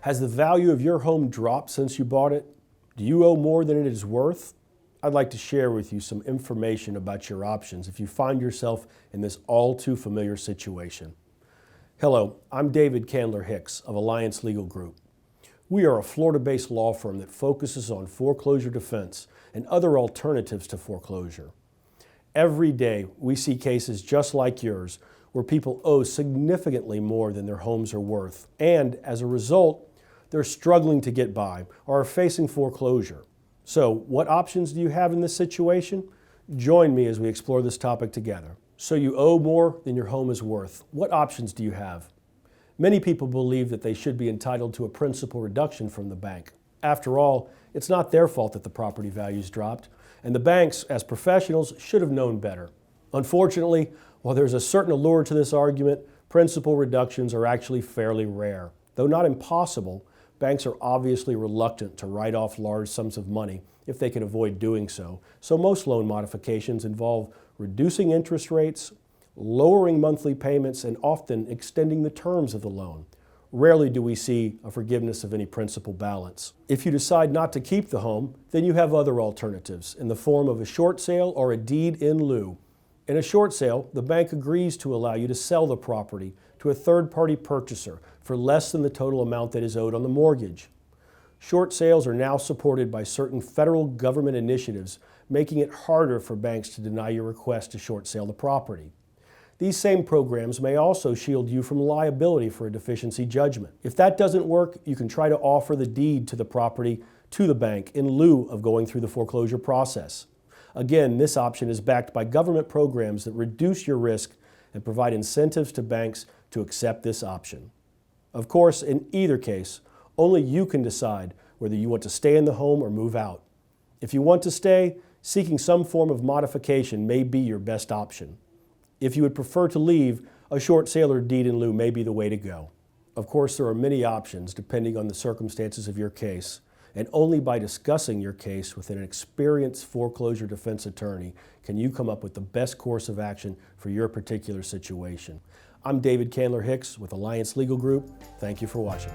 Has the value of your home dropped since you bought it? Do you owe more than it is worth? I'd like to share with you some information about your options if you find yourself in this all too familiar situation. Hello, I'm David Candler Hicks of Alliance Legal Group. We are a Florida-based law firm that focuses on foreclosure defense and other alternatives to foreclosure. Every day we see cases just like yours where people owe significantly more than their homes are worth, and as a result, they're struggling to get by or are facing foreclosure. So, what options do you have in this situation? Join me as we explore this topic together. So you owe more than your home is worth. What options do you have? Many people believe that they should be entitled to a principal reduction from the bank. After all, it's not their fault that the property values dropped, and the banks, as professionals, should have known better. Unfortunately, while there's a certain allure to this argument, principal reductions are actually fairly rare. Though not impossible, banks are obviously reluctant to write off large sums of money if they can avoid doing so. So most loan modifications involve reducing interest rates, lowering monthly payments, and often extending the terms of the loan. Rarely do we see a forgiveness of any principal balance. If you decide not to keep the home, then you have other alternatives in the form of a short sale or a deed in lieu. In a short sale, the bank agrees to allow you to sell the property to a third-party purchaser for less than the total amount that is owed on the mortgage. Short sales are now supported by certain federal government initiatives, making it harder for banks to deny your request to short sale the property. These same programs may also shield you from liability for a deficiency judgment. If that doesn't work, you can try to offer the deed to the property to the bank in lieu of going through the foreclosure process. Again, this option is backed by government programs that reduce your risk and provide incentives to banks to accept this option. Of course, in either case, only you can decide whether you want to stay in the home or move out. If you want to stay, seeking some form of modification may be your best option. If you would prefer to leave, a short sale or deed in lieu may be the way to go. Of course, there are many options depending on the circumstances of your case, and only by discussing your case with an experienced foreclosure defense attorney can you come up with the best course of action for your particular situation. I'm David Candler Hicks with Alliance Legal Group. Thank you for watching.